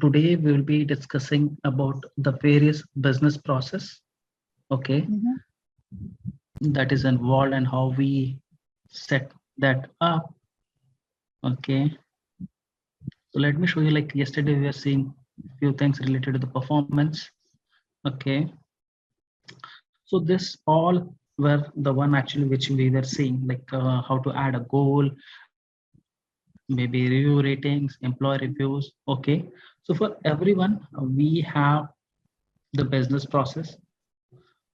Today we will be discussing about the various business process, okay, Mm-hmm. that is involved and how we set that up, okay. So let me show you, like yesterday we were seeing few things related to the performance, okay. So this all were the one actually which we were seeing, like how to add a goal, maybe review ratings, employee reviews, okay. So for everyone, we have the business process.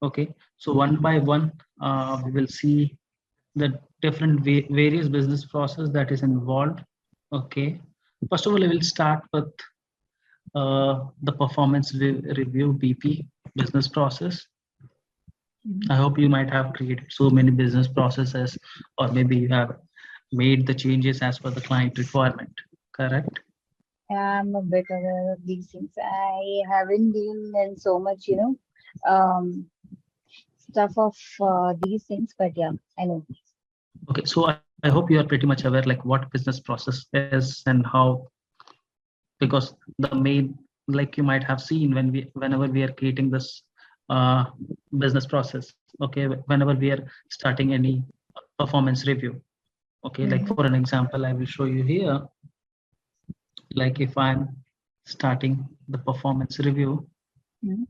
Okay, so one by one, we will see the different various business process that is involved. Okay, first of all, I will start with the performance review BP business process. Mm-hmm. I hope you might have created so many business processes, or maybe you have made the changes as per the client requirement. Correct? I'm a bit aware of these things. I haven't been in so much, stuff of these things, but yeah, I know. Okay, so I hope you are pretty much aware like what business process is and how, because the main, like you might have seen whenever we are creating this uh, business process, okay, whenever we are starting any performance review, okay, like Mm-hmm. for an example I will show you here, like if I'm starting the performance review, Mm-hmm.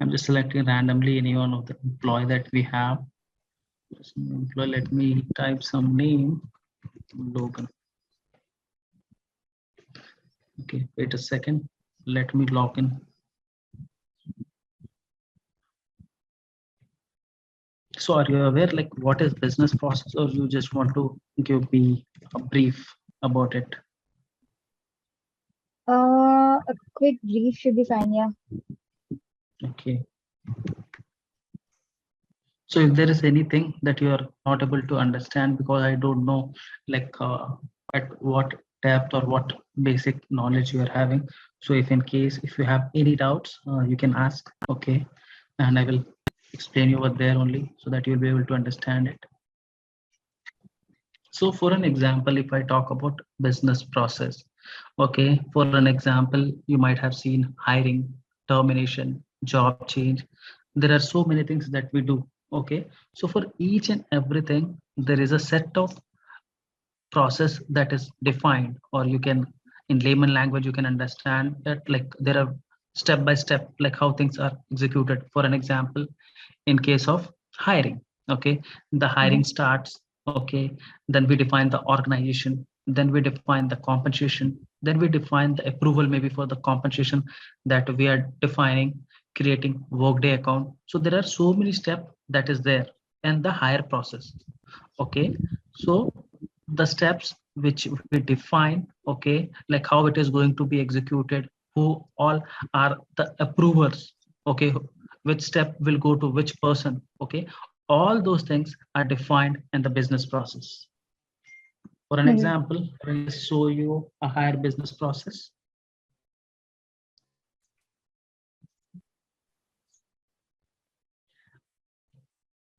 I'm just selecting randomly any one of the employee that we have. Employee, let me type some name, Logan. Okay, wait a second, let me log in. So are you aware like what is business process, or you just want to give me a brief about it? A quick brief should be fine, yeah. Okay. So if there is anything that you are not able to understand, because I don't know like at what depth or what basic knowledge you are having. So if you have any doubts, you can ask, okay, and I will explain you over there only so that you'll be able to understand it. So for an example, if I talk about business process, okay, for an example, you might have seen hiring, termination, job change. There are so many things that we do. Okay, so for each and everything, there is a set of process that is defined, or you can, in layman language, you can understand that like there are step by step, like how things are executed. For an example, in case of hiring, okay, the hiring Mm-hmm. starts, okay, then we define the organization, then we define the compensation, then we define the approval maybe for the compensation that we are defining, creating Workday account. So there are so many steps that is there, and the hire process, okay. So the steps which we define, okay, like how it is going to be executed, who all are the approvers, okay, which step will go to which person, okay, all those things are defined in the business process. For an Mm-hmm. example, I will just show you a higher business process.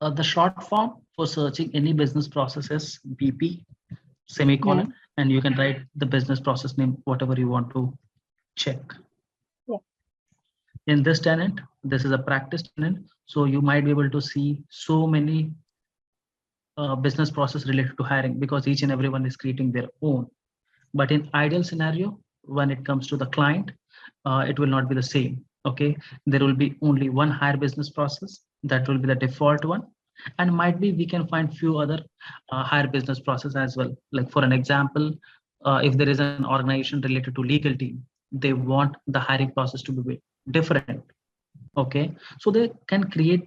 The short form for searching any business process is BP Yeah. semicolon, and you can write the business process name whatever you want to check. Yeah. In this tenant, this is a practice tenant, so you might be able to see so many business process related to hiring, because each and everyone is creating their own. But in ideal scenario, when it comes to the client, it will not be the same. Okay, there will be only one hire business process, that will be the default one, and might be we can find few other hire business process as well. Like for an example, if there is an organization related to legal team, they want the hiring process to be different. Okay, so they can create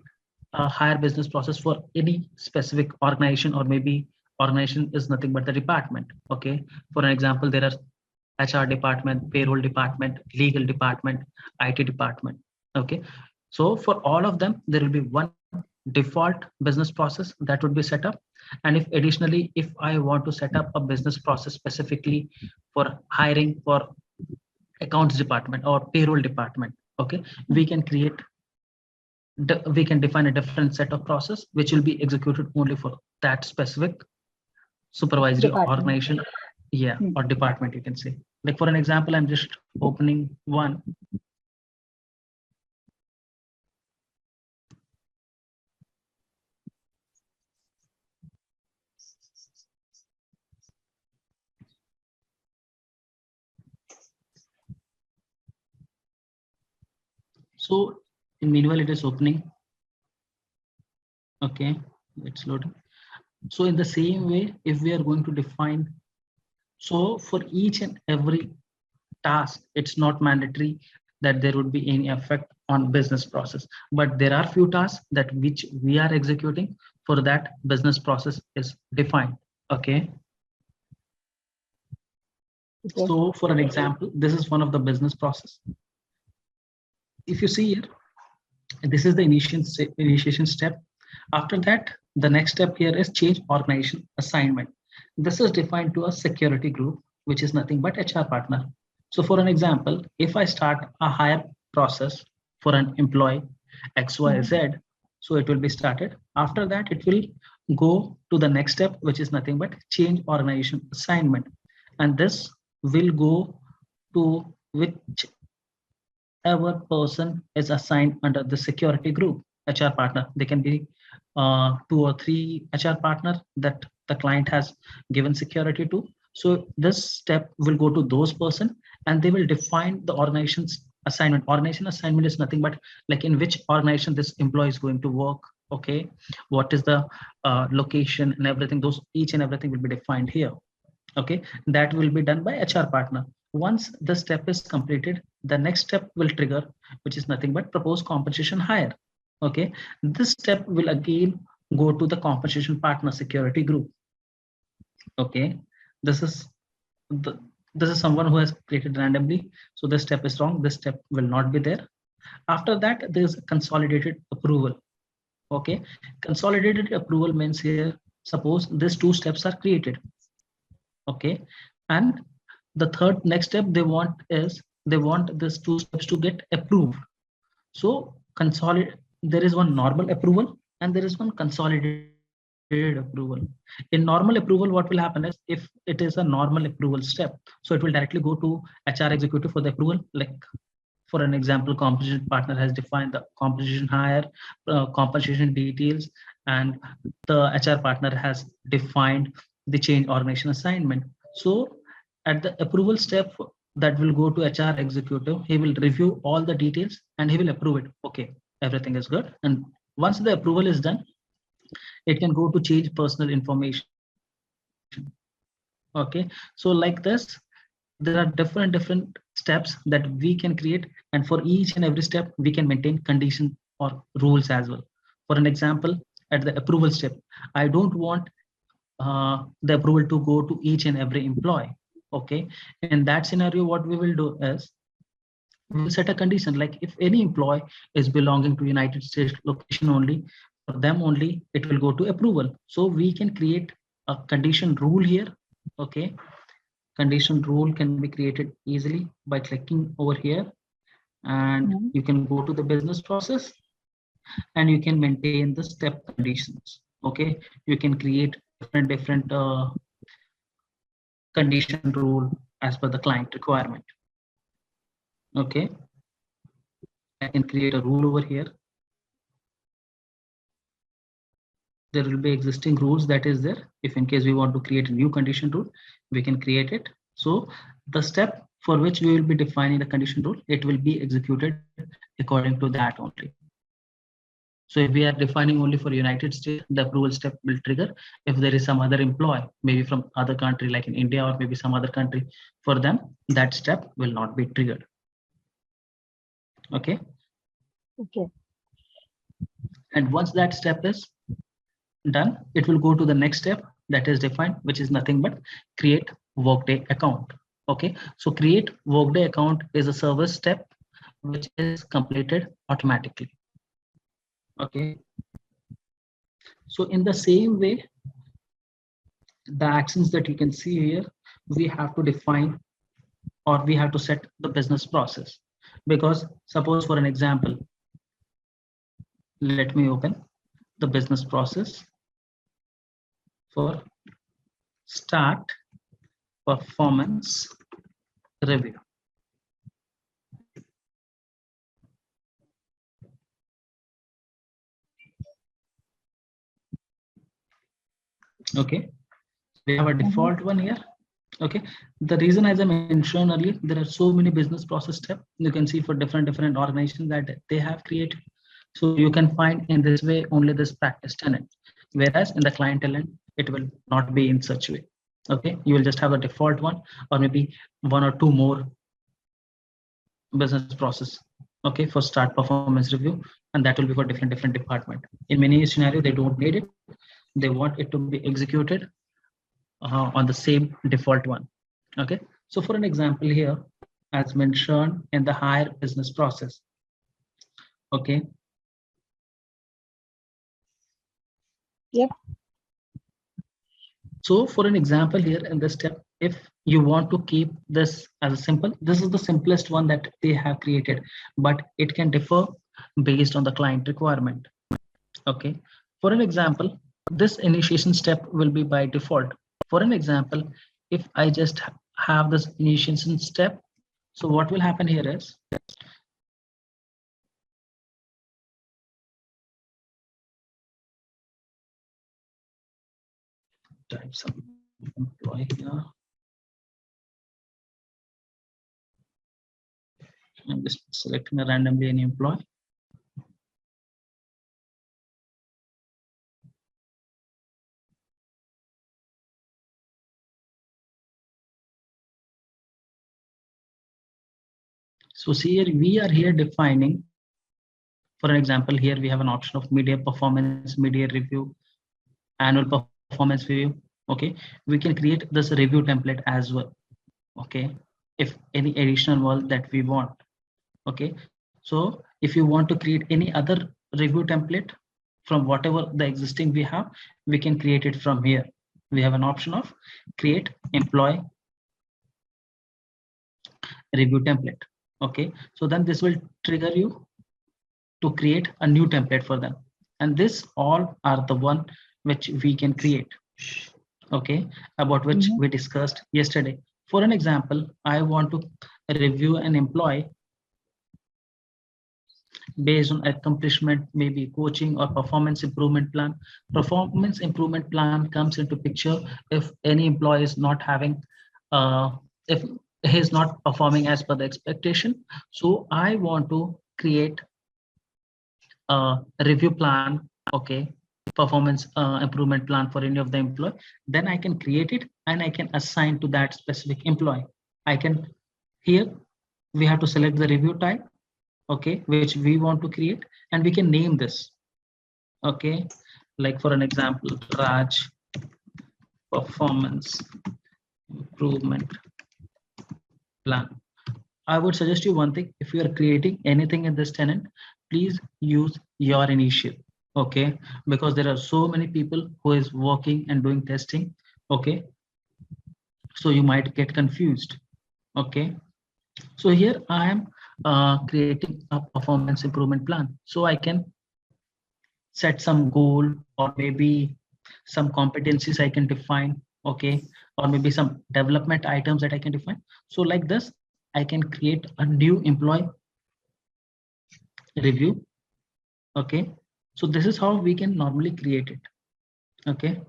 a higher business process for any specific organization, or maybe organization is nothing but the department. Okay, for an example, there are HR department, payroll department, legal department, IT department. Okay. So for all of them, there will be one default business process that would be set up. And if additionally, if I want to set up a business process specifically for hiring for accounts department or payroll department, okay, we can create, we can define a different set of process which will be executed only for that specific supervisory Department. organization, yeah, Hmm. or department, you can say. Like for an example, I'm just opening one. So meanwhile it is opening. Okay, it's loading. So in the same way, if we are going to define, so for each and every task, it's not mandatory that there would be any effect on business process, but there are few tasks that which we are executing, for that business process is defined. Okay. Okay. So for an example, this is one of the business process. If you see here, this is the initiation step. After that, the next step here is change organization assignment. This is defined to a security group, which is nothing but HR partner. So for an example, if I start a hire process for an employee Hmm. XYZ, so it will be started. After that, it will go to the next step, which is nothing but change organization assignment. And this will go to which ever person is assigned under the security group HR partner. They can be two or three HR partner that the client has given security to. So this step will go to those person, and they will define the organization's assignment. Organization assignment is nothing but like in which organization this employee is going to work. Okay, what is the location and everything. Those each and everything will be defined here. Okay, that will be done by HR partner. Once the step is completed, the next step will trigger, which is nothing but propose compensation higher. Okay, this step will again go to the compensation partner security group. Okay, this is the, this is someone who has created randomly, so this step is wrong, this step will not be there. After that, there is consolidated approval. Okay, consolidated approval means here, suppose these two steps are created. Okay, and the third next step they want is, they want these two steps to get approved. So consolidate, there is one normal approval and there is one consolidated approval. In normal approval, what will happen is, if it is a normal approval step, so it will directly go to HR executive for the approval. Like for an example, compensation partner has defined the compensation higher, compensation details, and the HR partner has defined the change organization assignment. So at the approval step, that will go to HR executive. He will review all the details and he will approve it. Okay, everything is good. And once the approval is done, it can go to change personal information. Okay, so like this, there are different steps that we can create, and for each and every step we can maintain condition or rules as well. For an example, at the approval step, I don't want the approval to go to each and every employee. Okay, in that scenario, what we will do is, we will set a condition like if any employee is belonging to United States location only, for them only it will go to approval. So we can create a condition rule here. Okay, condition rule can be created easily by clicking over here, and Hmm. you can go to the business process and you can maintain the step conditions. Okay, you can create different condition rule as per the client requirement. Okay, I can create a rule over here. There will be existing rules that is there. If in case we want to create a new condition rule, we can create it. So the step for which we will be defining the condition rule, it will be executed according to that only. So if we are defining only for United States, the approval step will trigger. If there is some other employee, maybe from other country like in India or maybe some other country, for them, that step will not be triggered. Okay. Okay. And once that step is done, it will go to the next step that is defined, which is nothing but create Workday account. Okay, so create Workday account is a service step which is completed automatically. Okay, so in the same way, the actions that you can see here, we have to define or we have to set the business process. Because suppose for an example, let me open the business process for start performance review. Okay, we have a Mm-hmm. default one here. Okay, the reason, as I mentioned earlier, there are so many business process steps you can see for different organizations that they have created. So you can find in this way only this practice tenant, whereas in the client tenant it will not be in such way. Okay, you will just have a default one or maybe one or two more business process, okay, for start performance review, and that will be for different department. In many scenario they don't need it, they want it to be executed on the same default one. Okay, so for an example here, as mentioned in the higher business process. Okay, Yep. so for an example here in this step, if you want to keep this as a simple, this is the simplest one that they have created, but it can differ based on the client requirement. Okay, for an example, this initiation step will be by default. For an example, if I just have this initiation step, so what will happen here is type some employee here. I'm just selecting a randomly any employee. So see here, we are here defining, for an example, here we have an option of media performance, media review, annual performance review. Okay, we can create this review template as well. Okay, if any additional work that we want. Okay, so if you want to create any other review template from whatever the existing we have, we can create it from here. We have an option of create employee review template. Okay, so then this will trigger you to create a new template for them, and this all are the one which we can create. Okay, about which Mm-hmm. we discussed yesterday. For an example, I want to review an employee based on accomplishment, maybe coaching or performance improvement plan. Performance improvement plan comes into picture if any employee is not having, if he is not performing as per the expectation. So I want to create a review plan, okay, performance improvement plan for any of the employee. Then I can create it and I can assign to that specific employee. I can here we have to select the review type, okay, which we want to create, and we can name this. Okay, like for an example, Raj performance improvement plan. I would suggest you one thing: if you are creating anything in this tenant, please use your initial. Okay, because there are so many people who is working and doing testing. Okay, so you might get confused. Okay, so here I am creating a performance improvement plan, so I can set some goal or maybe some competencies I can define, okay, or maybe some development items that I can define. So like this, I can create a new employee review, okay. So this is how we can normally create it, okay.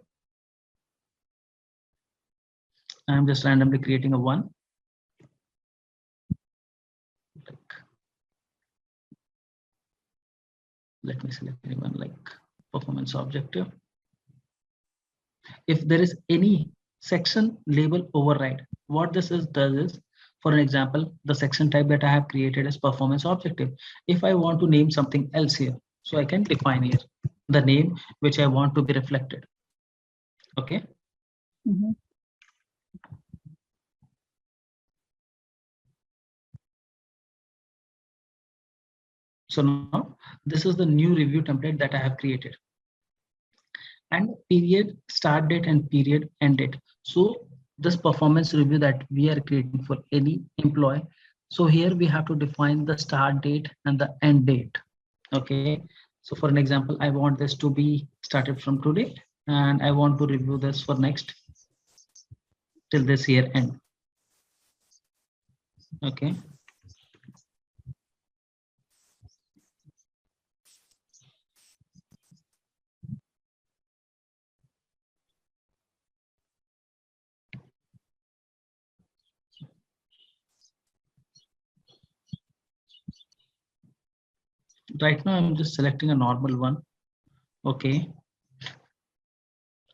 I'm just randomly creating a one, like, let me select anyone like performance objective. If there is any section label override, what this is does is, for an example, the section type that I have created is performance objective. If I want to name something else here, so I can define here the name which I want to be reflected. Okay, Mm-hmm. So now this is the new review template that I have created, and period start date and period end date. So this performance review that we are creating for any employee. So here we have to define the start date and the end date. Okay. So for an example, I want this to be started from today, and I want to review this for next till this year end. Okay. Right now, I'm just selecting a normal one. Okay.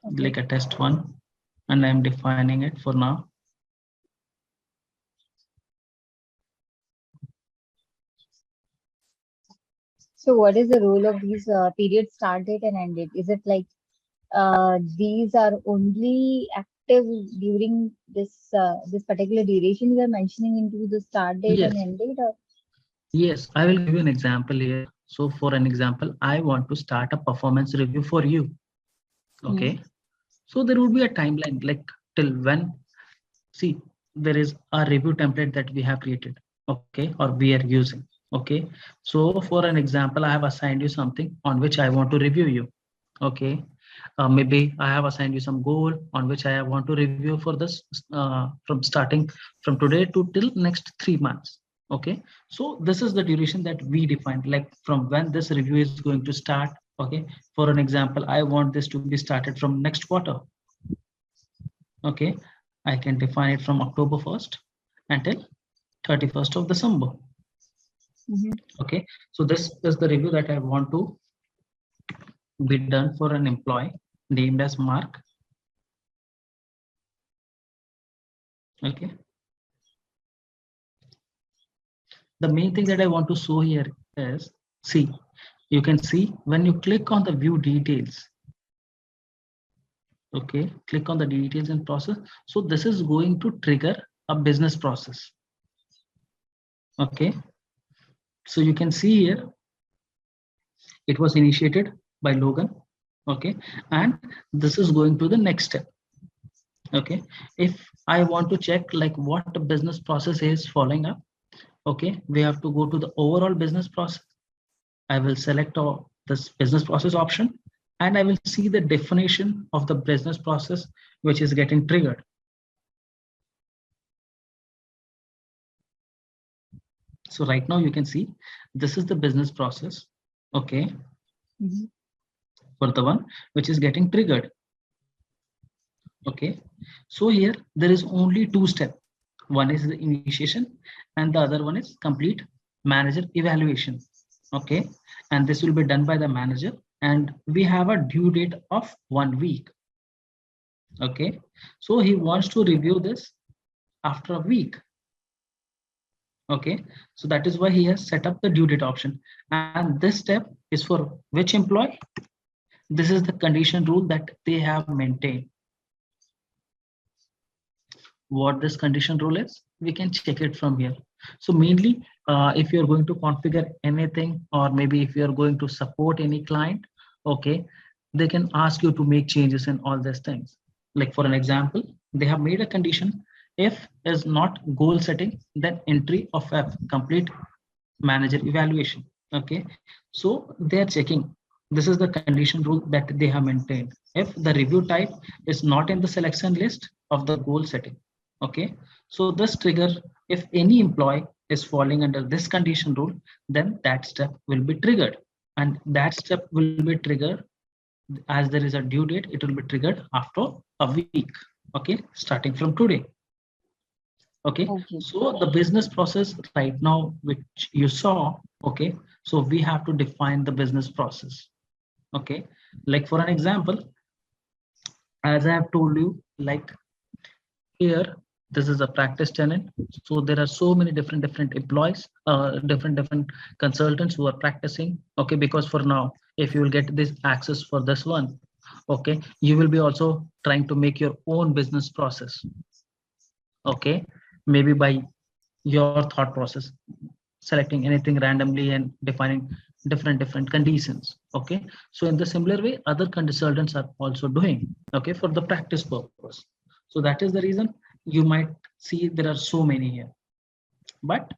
Okay. Like a test one, and I'm defining it for now. So what is the role of these period start date and end date? Is it like these are only active during this particular duration you are mentioning into the start date and Yes. end date, or Yes, I will give you an example here. So for an example, I want to start a performance review for you. hmm. Okay. So there would be a timeline like till when. See, there is a review template that we have created. Okay. Or we are using. Okay. So for an example, I have assigned you something on which I want to review you. Okay. Maybe I have assigned you some goal on which I want to review for this from starting from today to till next 3 months. Okay. So this is the duration that we defined, like from when this review is going to start. Okay. For an example, I want this to be started from next quarter. Okay. I can define it from October 1st until 31st of December. Hmm. Okay. So this is the review that I want to be done for an employee named as Mark. Okay. The main thing that I want to show here is, see, you can see when you click on the view details. Okay, click on the details and process. So this is going to trigger a business process. Okay, so you can see here it was initiated by Logan. Okay, and this is going to the next step. Okay, if I want to check like what the business process is following up, okay, we have to go to the overall business process. I will select this business process option, and I will see the definition of the business process which is getting triggered. So right now you can see this is the business process, okay, Hmm. for the one which is getting triggered. Okay, so here there is only two steps. One is the initiation, and the other one is complete manager evaluation. Okay, and this will be done by the manager, and we have a due date of 1 week. Okay, so he wants to review this after a week. Okay, so that is why he has set up the due date option, and this step is for which employee? This is the condition rule that they have maintained. What this condition rule is, we can check it from here. So mainly, if you're going to configure anything, or maybe if you're going to support any client, okay, they can ask you to make changes in all these things. Like for an example, they have made a condition: if is not goal setting, then entry of F, complete manager evaluation. Okay, so they are checking. This is the condition rule that they have maintained. If the review type is not in the selection list of the goal setting. Okay, so this trigger, if any employee is falling under this condition rule, then that step will be triggered, and that step will be triggered as there is a due date. It will be triggered after a week. Okay, starting from today. Okay, Okay. so the business process right now which you saw, okay, so we have to define the business process. Okay, like for an example, as I have told you, like here, this is a practice tenant. So there are so many different employees, different consultants who are practicing. Okay, because for now, if you will get this access for this one, okay, you will be also trying to make your own business process. Okay, maybe by your thought process. selecting anything randomly and defining different conditions. Okay, so in the similar way other consultants are also doing, okay, for the practice purpose. So that is the reason you might see there are so many here. But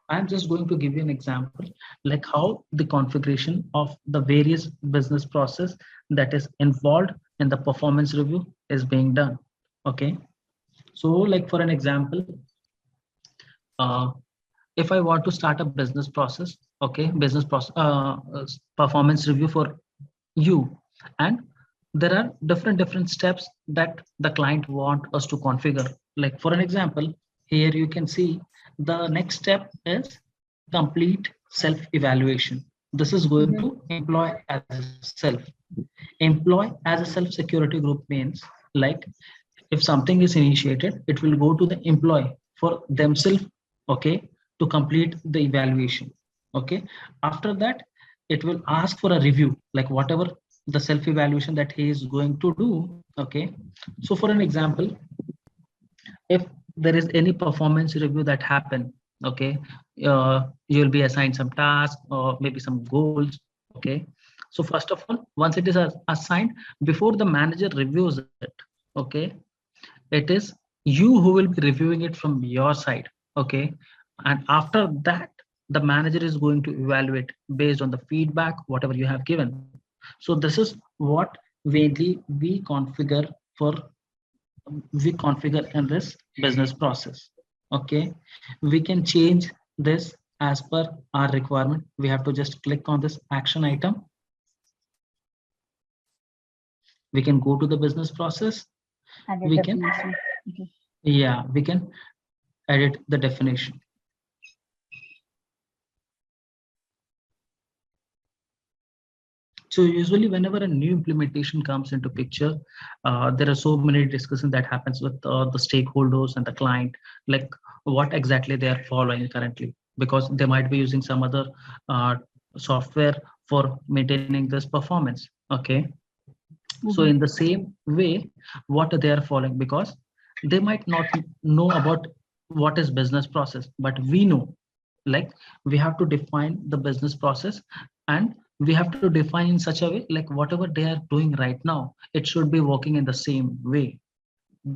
I'm just going to give you an example like how the configuration of the various business process that is involved in the performance review is being done. Okay, so like for an example, uh, if I want to start a business process, okay, business process performance review for you, and there are different steps that the client want us to configure. Like for an example, here you can see the next step is complete self evaluation. This is going Mm-hmm. to employ as a self. Employ as a self security group means like if something is initiated, it will go to the employee for themselves, okay, to complete the evaluation. Okay, after that, it will ask for a review, like whatever the self evaluation that he is going to do. Okay, so for an example, if there is any performance review that happen, okay, you'll be assigned some tasks or maybe some goals. Okay, so first of all, once it is assigned, before the manager reviews it, okay, it is you who will be reviewing it from your side. Okay, and after that the manager is going to evaluate based on the feedback whatever you have given. So this is what mainly for we configure in this business process. Okay, we can change this as per our requirement. We have to just click on this action item. We can go to the business process. Added We can, definition. Okay. yeah, we can edit the definition. So usually whenever a new implementation comes into picture, there are so many discussions that happens with the stakeholders and the client, like what exactly they are following currently, because they might be using some other uh, software for maintaining this performance. Okay, so in Mm-hmm. the same way, what they are following, because they might not know about what is business process, but we know, like we have to define the business process, and we have to define in such a way like whatever they are doing right now, it should be working in the same way,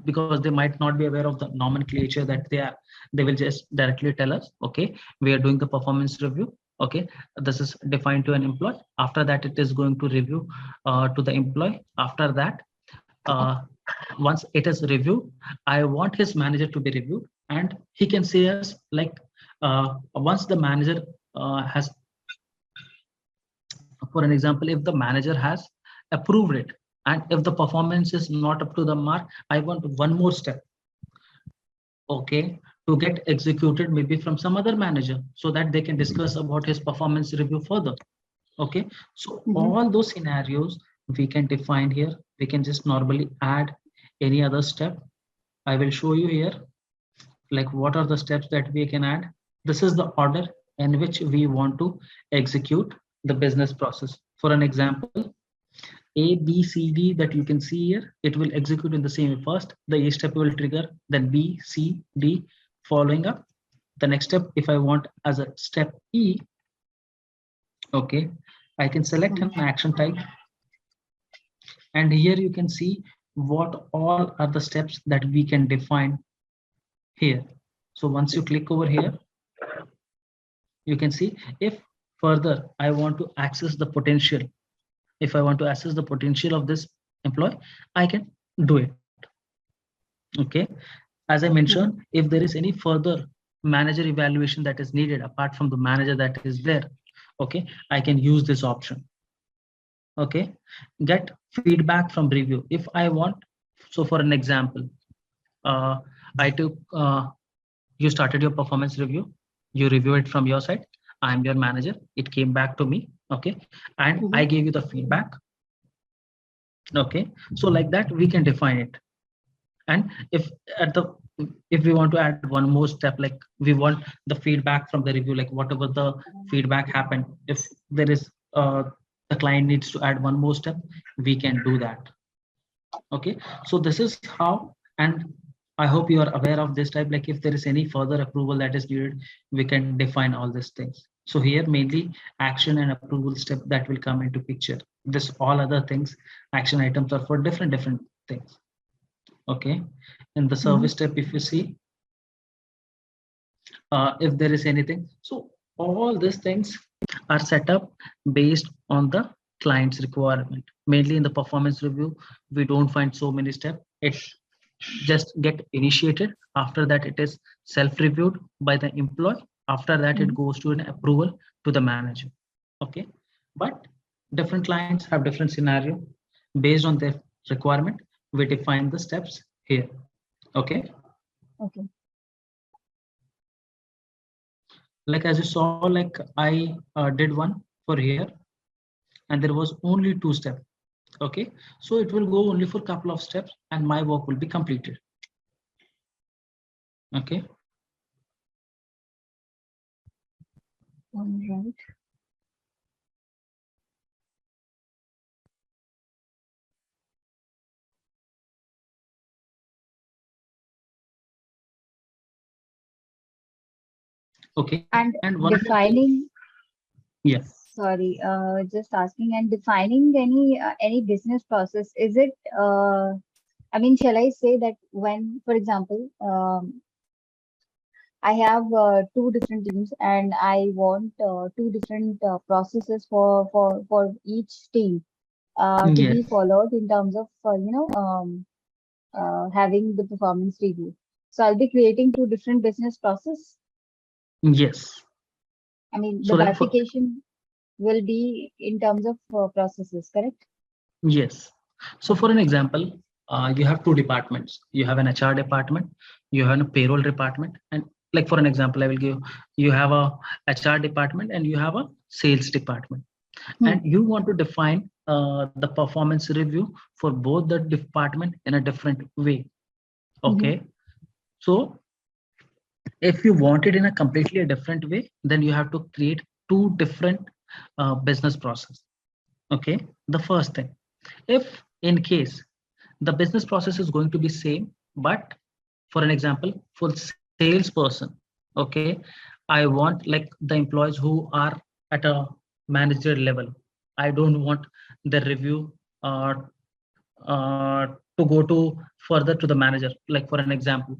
because they might not be aware of the nomenclature that they will just directly tell us, okay, we are doing the performance review. Okay, this is defined to an employee. After that it is going to review to the employee. After that, uh, once it is reviewed, I want his manager to be reviewed, and he can say us like once the manager has, for an example, if the manager has approved it, and if the performance is not up to the mark, I want one more step, okay, to get executed maybe from some other manager, so that they can discuss about his performance review further. Okay, so Mm-hmm. all those scenarios we can define here. We can just normally add any other step. I will show you here like what are the steps that we can add. This is the order in which we want to execute the business process. For an example, A, B, C, D that you can see here, it will execute in the same way. First, the A step will trigger, then B, C, D, following up. The next step, if I want as a step E, okay, I can select an action type, and here you can see what all are the steps that we can define here. So once you click over here, you can see if further I want to access the potential, if I want to access the potential of this employee, I can do it. Okay, as I mentioned, Mm-hmm. if there is any further manager evaluation that is needed apart from the manager that is there, okay, I can use this option. Okay, get feedback from review if I want. So for an example, uh, I took you started your performance review, you review it from your side, I'm your manager, it came back to me. Okay, and I Mm-hmm. gave you the feedback. Okay, so like that we can define it. And at the if we want to add one more step, like we want the feedback from the review, like whatever the feedback happened, if there is the client needs to add one more step, we can do that. Okay, so this is how. And I hope you are aware of this type. Like if there is any further approval that is needed, we can define all these things. So here mainly action and approval step that will come into picture. This all other things, action items are for different things. Okay. In the Mm-hmm. service step, if you see, if there is anything, so all these things are set up based on the client's requirement. Mainly in the performance review, we don't find so many steps. It just get initiated. After that, it is self-reviewed by the employee. After that, it Mm-hmm. goes to an approval to the manager. Okay, but different clients have different scenario. Based on their requirement, we define the steps here. Okay, Okay. like as you saw, like I did one for here, and there was only 2 steps. Okay, so it will go only for a couple of steps, and my work will be completed. Okay. All right. Okay, And and one more thing. defining, Yeah. sorry, just asking and defining any business process, is it, I mean, shall I say that when, for example, I have two different teams and I want two different processes for each team to be Yes. followed in terms of, having the performance review. So I'll be creating two different business process. Yes. I mean, the So like for bifurcation will be in terms of processes, correct? yes. So for an example, you have two departments. You have an HR department, you have a payroll department, and like for an example, I will give you have a HR department and you have a sales department, Hmm. and you want to define the performance review for both the department in a different way. Mm-hmm. Okay. So if you want it in a completely a different way, then you have to create two different business process. Okay. The first thing, if in case the business process is going to be same, but for an example, for salesperson, okay, I want like the employees who are at a manager level. I don't want the review uh, to go to further to the manager. Like for an example,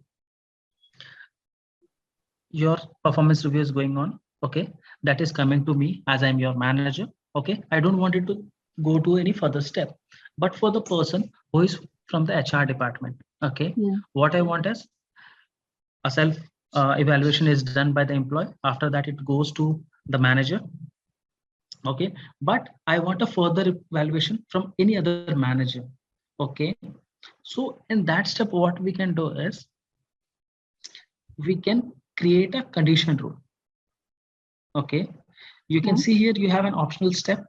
your performance review is going on. Okay, that is coming to me as I'm your manager. Okay, I don't want it to go to any further step, but for the person who is from the HR department, okay, Yeah. what I want is a self evaluation is done by the employee. After that, it goes to the manager. Okay, but I want a further evaluation from any other manager. Okay, so in that step what we can do is we can create a condition rule. Okay, you can Yeah. see here you have an optional step.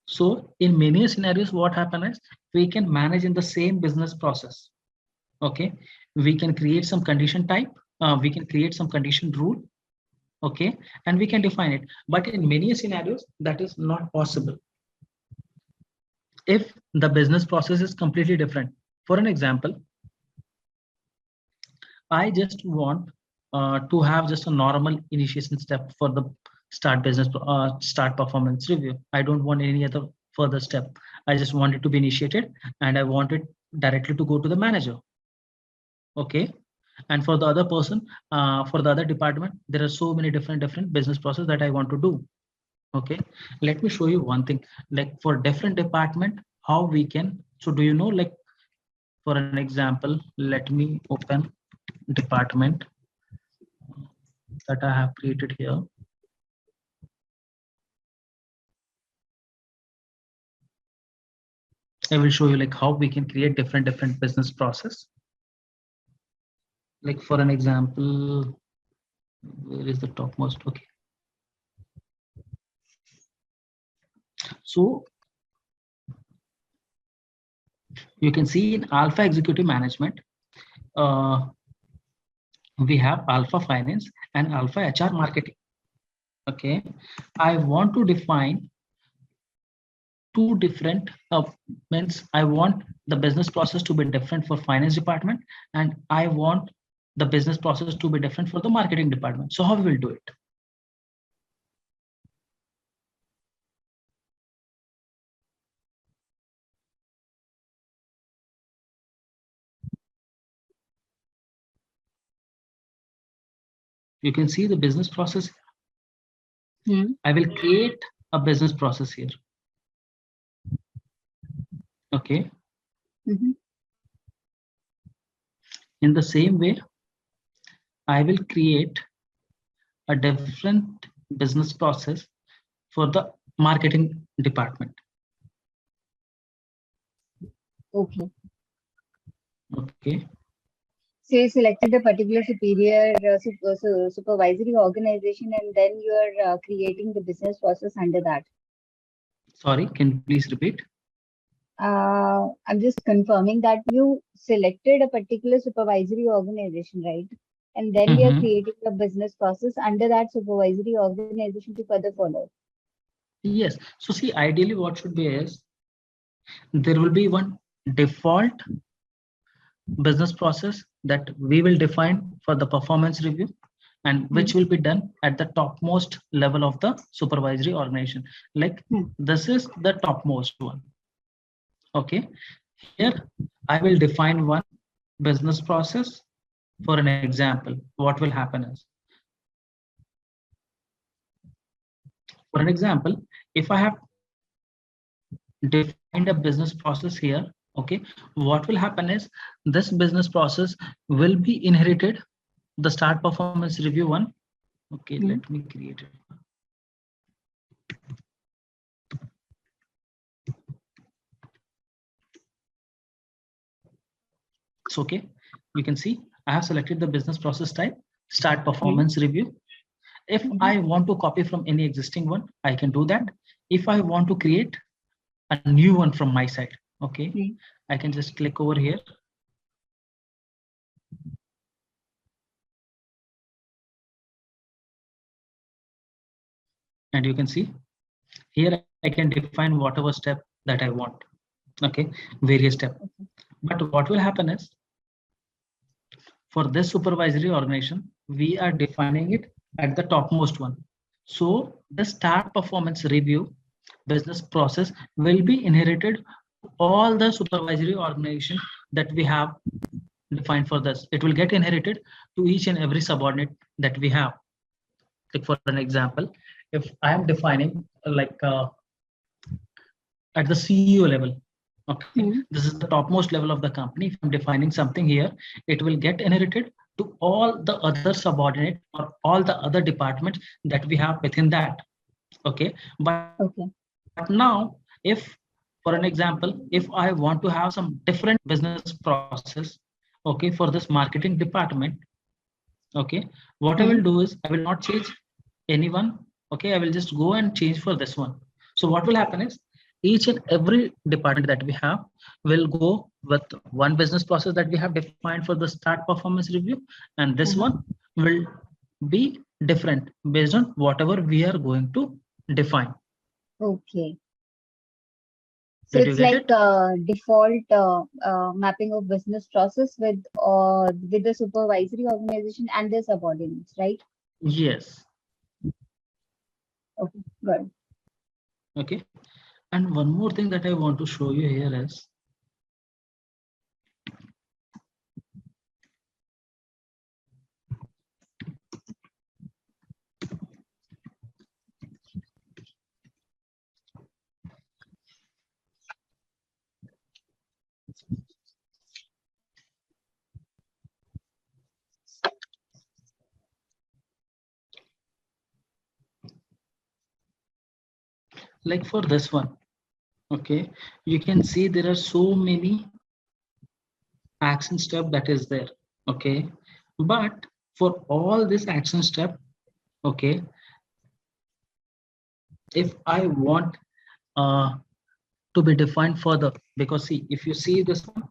So in many scenarios, what happens is we can manage in the same business process. Okay, we can create some condition type, we can create some condition rule. Okay, and we can define it. But in many scenarios, that is not possible if the business process is completely different. For an example, I just want to have just a normal initiation step for the start performance review. I don't want any other further step. I just want it to be initiated and I want it directly to go to the manager. Okay. And for the other person, for the other department, there are so many different business process that I want to do. Okay. Let me show you one thing. Like for different department, how we can. So do you know, like for an example, let me open department that I have created here. I will show you like how we can create different business process. Like for an example, where is the topmost? Okay, so you can see in Alpha Executive Management, uh, we have Alpha Finance and Alpha HR Marketing. Okay, I want to define two different means I want the business process to be different for finance department, and I want the business process to be different for the marketing department. So how we will do it? You can see the business process. I will create a business process here. Okay. In the same way, I will create a different business process for the marketing department. Okay. Okay. So you selected a particular superior supervisory organization, and then you are creating the business process under that. Sorry, can you please repeat? I'm just confirming that you selected a particular supervisory organization, right? And then we are Mm-hmm. creating a business process under that supervisory organization to further follow. Yes. So see, ideally what should be is there will be one default business process that we will define for the performance review, and which will be done at the topmost level of the supervisory organization. Like this is the topmost one. Okay. Here I will define one business process. For an example, what will happen is, for an example, if I have defined a business process here, okay, what will happen is this business process will be inherited the start performance review one. Okay, let me create it. So okay, you can see I have selected the business process type, start performance review. If I want to copy from any existing one, I can do that. If I want to create a new one from my side, okay, I can just click over here. And you can see here I can define whatever step that I want. Okay, various steps. But what will happen is, for this supervisory organization, we are defining it at the topmost one. So the start performance review business process will be inherited to all the supervisory organization that we have defined for this. It will get inherited to each and every subordinate that we have. Like for an example, if I am defining at the CEO level, okay, this is the topmost level of the company. If I'm defining something here, it will get inherited to all the other subordinate or all the other departments that we have within that. Okay, but now if, for an example, if I want to have some different business process, okay, for this marketing department, okay, what I will do is I will not change anyone. Okay, I will just go and change for this one. So what will happen is each and every department that we have will go with one business process that we have defined for the start performance review, and this one will be different based on whatever we are going to define. Okay. So Did you it's get like it? a default mapping of business process with the supervisory organization and their subordinates, right? Yes. Okay, good. Okay. And one more thing that I want to show you here is, like for this one, okay, you can see there are so many action step that is there. Okay, but for all this action step, okay, if I want to be defined further, because see, if you see this one,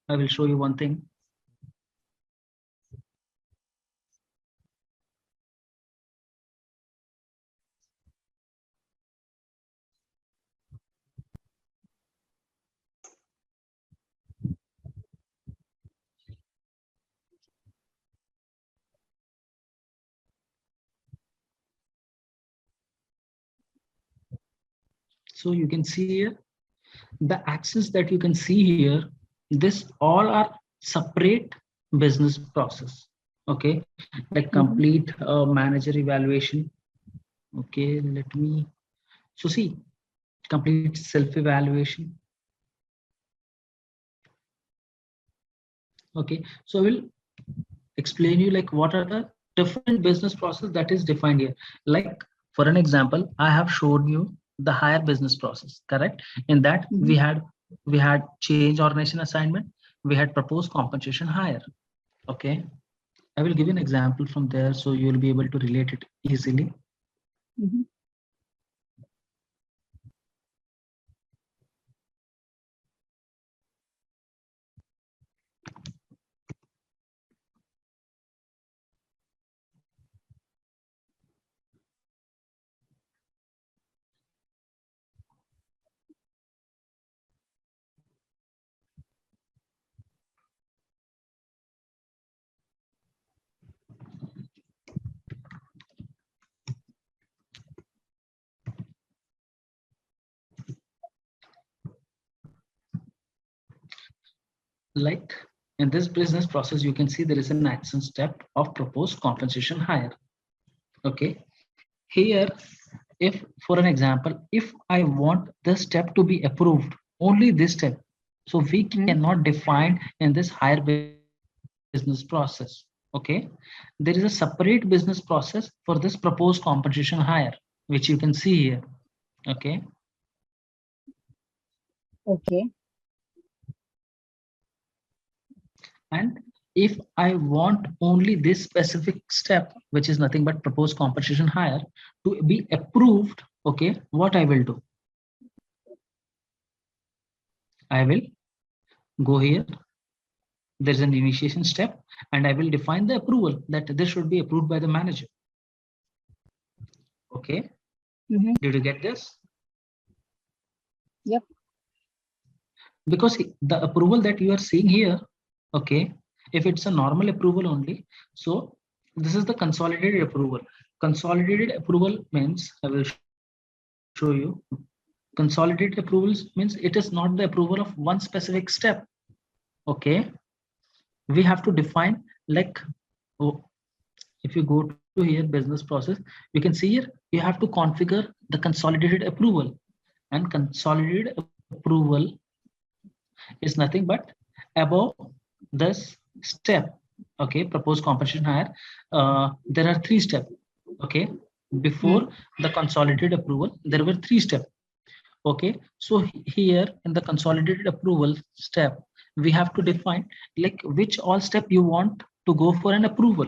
I will show you one thing. So you can see here the actions that you can see here, this all are separate business process. Okay, like Mm-hmm. complete manager evaluation. Okay, let me, so see, complete self evaluation. Okay, so I will explain you like what are the different business process that is defined here. Like for an example, I have showed you the higher business process, correct? In that Mm-hmm. we had change organization assignment, we had proposed compensation higher. Okay, I will give you an example from there so you will be able to relate it easily. Mm-hmm. Like in this business process you can see there is an action step of proposed compensation higher. Okay, here, if for an example, if I want this step to be approved, only this step, so we cannot define in this higher business process. Okay, there is a separate business process for this proposed compensation higher, which you can see here. Okay, Okay. and if I want only this specific step, which is nothing but proposed compensation higher, to be approved, okay, what I will do, I will go here, there's an initiation step, and I will define the approval that this should be approved by the manager. Okay, Mm-hmm. did you get this? Yep. Because the approval that you are seeing here, okay, if it's a normal approval only, so this is the consolidated approval. Consolidated approval means, I will show you, consolidated approvals means it is not the approval of one specific step. Okay, we have to define like, oh, if you go to here business process, you can see here you have to configure the consolidated approval, and consolidated approval is nothing but above this step. Okay, proposed compensation higher, there are three steps. Okay, before the consolidated approval there were three steps. Okay, so here in the consolidated approval step we have to define like which all step you want to go for an approval.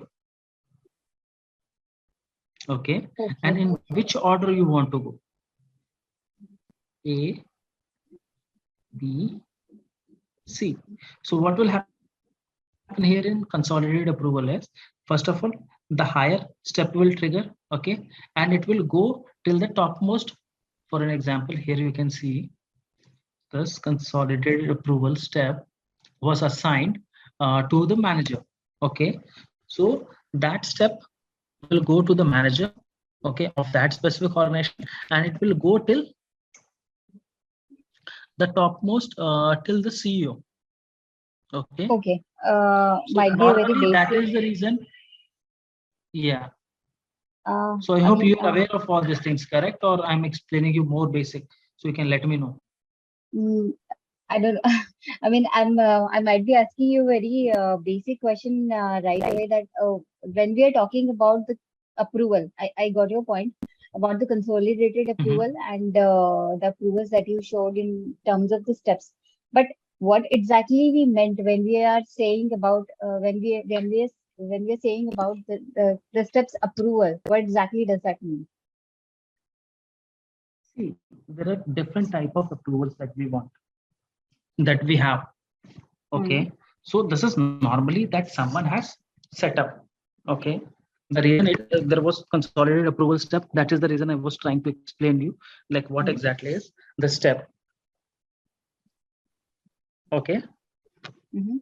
Okay, and Okay. in which order you want to go, A, B, C. So what will happen here in consolidated approval is, first of all, the higher step will trigger. Okay, and it will go till the topmost. For an example, here you can see this consolidated approval step was assigned to the manager. Okay, so that step will go to the manager, okay, of that specific organization, and it will go till the topmost, till the CEO. Okay, Okay. so Might be a very normally that basic. is the reason. Yeah, so I I hope mean, you are aware of all these things, correct? Or I'm explaining you more basic, so you can let me know. mm, I don't. I mean, I might be asking you a very basic question right away. That when we are talking about the approval, I got your point about the consolidated Mhm. approval and the approvals that you showed in terms of the steps. But what exactly we meant when we are saying about when we are saying about the steps approval, what exactly does that mean? See, there are different type of approvals that we want, that we have. Mm-hmm. Okay, so this is normally that someone has set up. Okay, the reason there was consolidated approval step, that is the reason I was trying to explain you like what exactly is the step. Okay, Mm-hmm.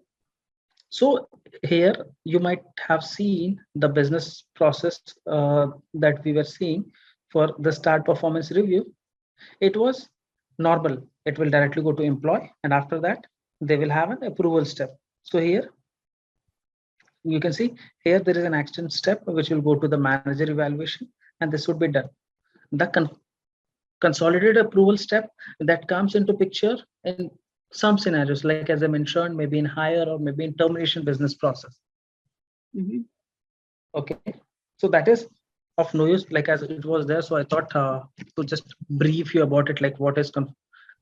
so here you might have seen the business process that we were seeing for the start performance review. It was normal, it will directly go to employee, and after that they will have an approval step. So here you can see, here there is an action step which will go to the manager evaluation, and this would be done. The consolidated approval step that comes into picture in some scenarios, like as I mentioned, maybe in hire or maybe in termination business process. Okay, so that is of no use, like as it was there. So I thought to just brief you about it, like what is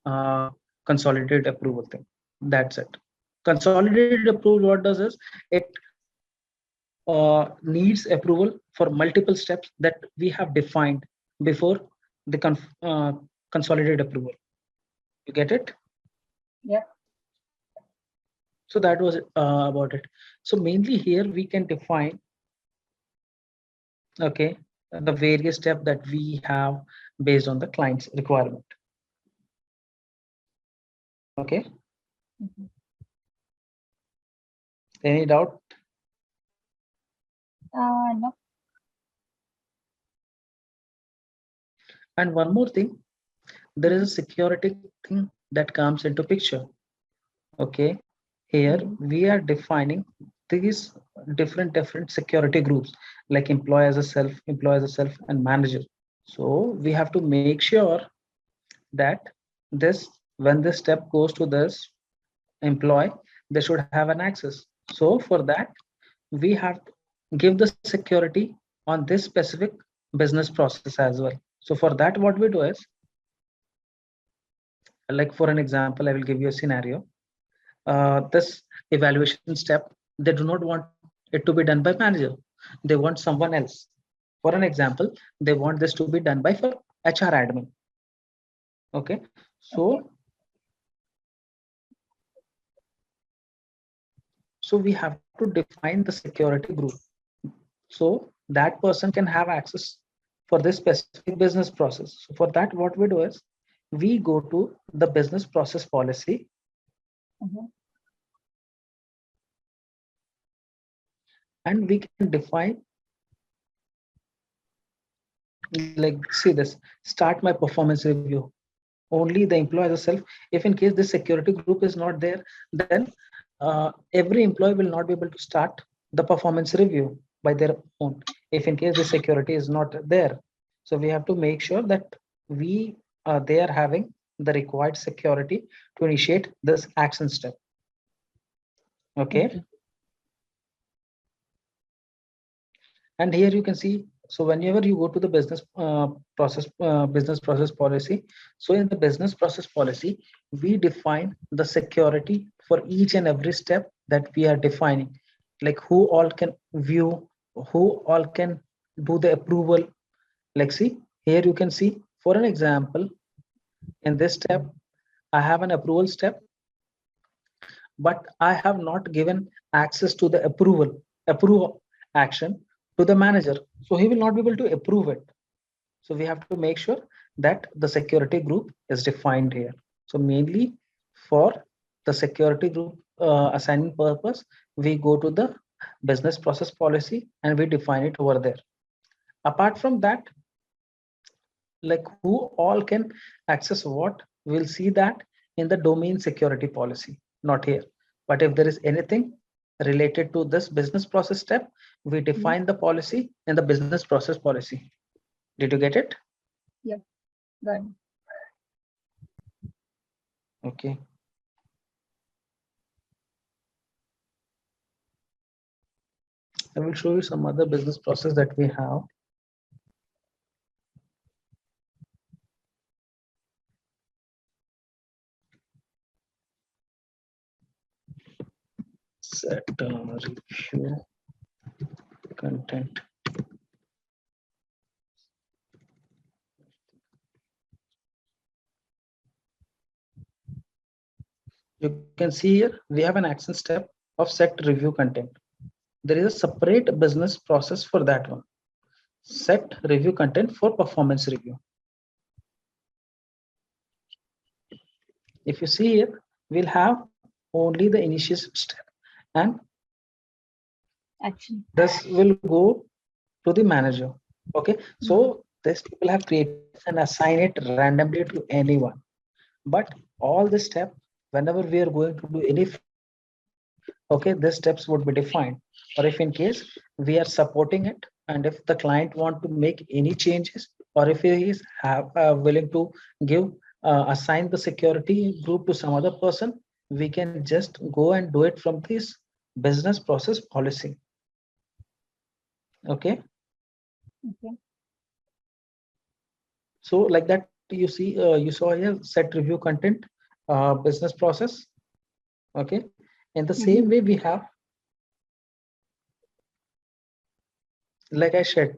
uh, consolidated approval thing. That's it. Consolidated approval, what does is it needs approval for multiple steps that we have defined before the consolidated approval. You get it? Yeah. So that was about it. So mainly here we can define, okay, the various steps that we have based on the client's requirement. Okay. Any doubt? No. And one more thing, there is a security thing that comes into picture. Okay, here we are defining these different security groups, like employee as a self, and manager. So we have to make sure that this, when this step goes to this employee, they should have an access. So for that, we have to give the security on this specific business process as well. So for that, what we do is, like for an example, I will give you a scenario. This evaluation step, they do not want it to be done by manager. They want someone else. For an example, they want this to be done by for HR admin. Okay, so we have to define the security group so that person can have access for this specific business process. So for that, what we do is we go to the business process policy. And we can define, like, see this, start my performance review. Only the employee as a self. If in case this security group is not there, then every employee will not be able to start the performance review by their own, if in case the security is not there. So we have to make sure that they are having the required security to initiate this action step. Okay. And here you can see, so whenever you go to the business process policy, so in the business process policy, we define the security for each and every step that we are defining, like who all can view, who all can do the approval. Like, see, here you can see, for an example, in this step, I have an approval step, but I have not given access to the approve action to the manager. So he will not be able to approve it. So we have to make sure that the security group is defined here. So mainly for the security group assigning purpose, we go to the business process policy and we define it over there. Apart from that, like who all can access what, we'll see that in the domain security policy, not here. But if there is anything related to this business process step, we define the policy in the business process policy. Did you get it? Yep. Got it. Okay. I will show you some other business process that we have. Set review content. You can see here we have an action step of set review content. There is a separate business process for that one. Set review content for performance review. If you see here, we'll have only the initial step, and action. this will go to the manager. Okay, so this people have created and assign it randomly to anyone. But all the step, whenever we are going to do any feedback, okay, the steps would be defined. Or if in case we are supporting it, and if the client want to make any changes, or if he is willing to give assign the security group to some other person, we can just go and do it from this business process policy. Okay, Okay. so like that you see, you saw here set review content, business process. Okay, in the same Mm-hmm. way we have, like I said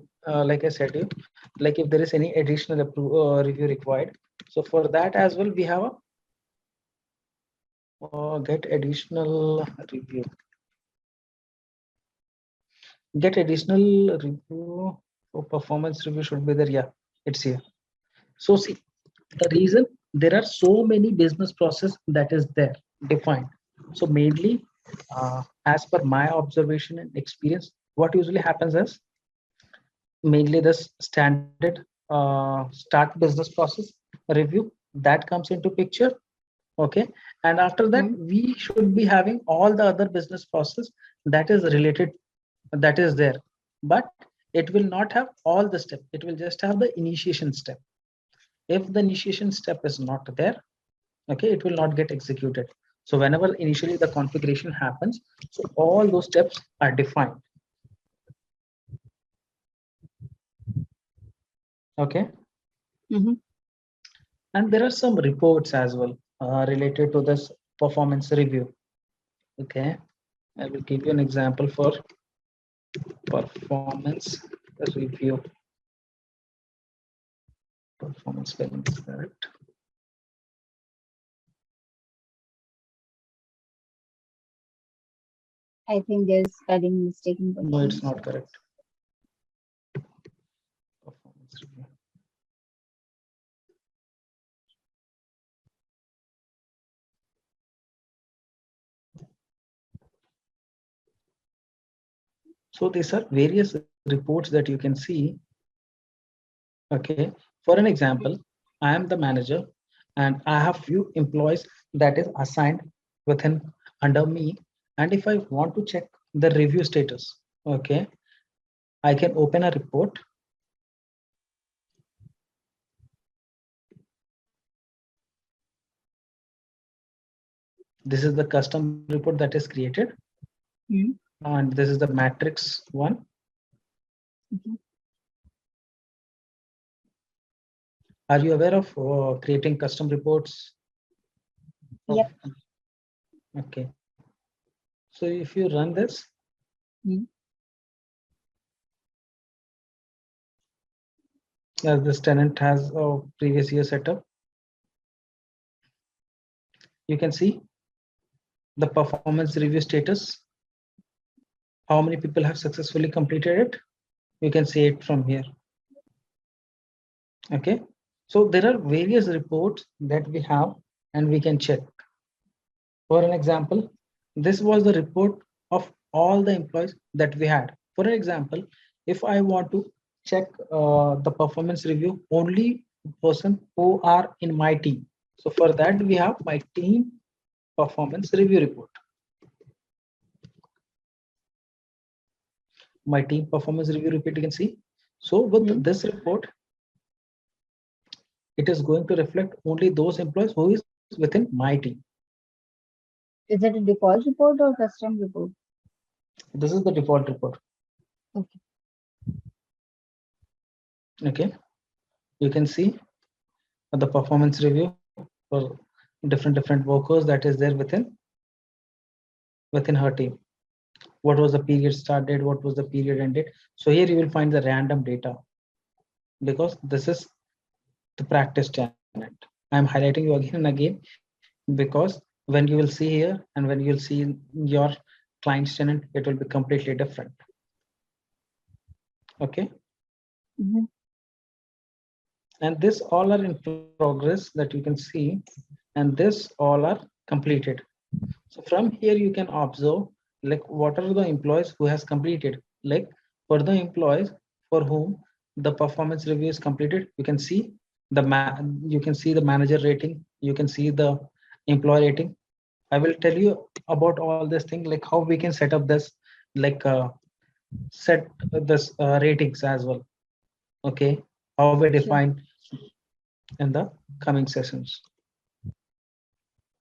you, like if there is any additional review required, so for that as well we have a get additional review, get additional review for performance review should be there. Yeah, it's here. So see, the reason, there are so many business process that is there defined. So mainly, as per my observation and experience, what usually happens is mainly this standard start business process review that comes into picture. Okay, and after that Mm-hmm. we should be having all the other business process that is related, that is there, but it will not have all the step, it will just have the initiation step. If the initiation step is not there, okay, it will not get executed. So whenever initially the configuration happens, so all those steps are defined. Okay, Mm-hmm. and there are some reports as well related to this performance review. Okay, I will give you an example for performance review. Performance spelling is correct. I think there's spelling mistake in No, it's performance. not correct. Performance review. So these are various reports that you can see. Okay, for an example, I am the manager and I have few employees that is assigned within under me. And if I want to check the review status, okay, I can open a report. This is the custom report that is created, Mm-hmm. and this is the matrix one. Mm-hmm. Are you aware of creating custom reports of, Yep. okay, so if you run this, Mm-hmm. as this tenant has a previous year setup, you can see the performance review status, how many people have successfully completed it. You can see it from here. Okay, so there are various reports that we have and we can check. For an example, this was the report of all the employees that we had. For an example, if I want to check the performance review only person who are in my team, so for that we have my team performance review report. My team performance review report, you can see. So with this report, it is going to reflect only those employees who is within my team. Is it a default report or custom report? This is the default report. Okay. Okay, you can see the performance review for different workers that is there within her team. What was the period started, what was the period ended. So here you will find the random data, because this is the practice tenant. I'm highlighting you again and again because when you will see here and when you'll see in your client's tenant, it will be completely different. Okay, Mm-hmm. and this all are in progress that you can see, and this all are completed. So from here you can observe like what are the employees who has completed. Like for the employees for whom the performance review is completed, you can see you can see the manager rating, you can see the employee rating. I will tell you about all this thing, like how we can set up this, like set this ratings as well. Okay, how we Sure. define in the coming sessions.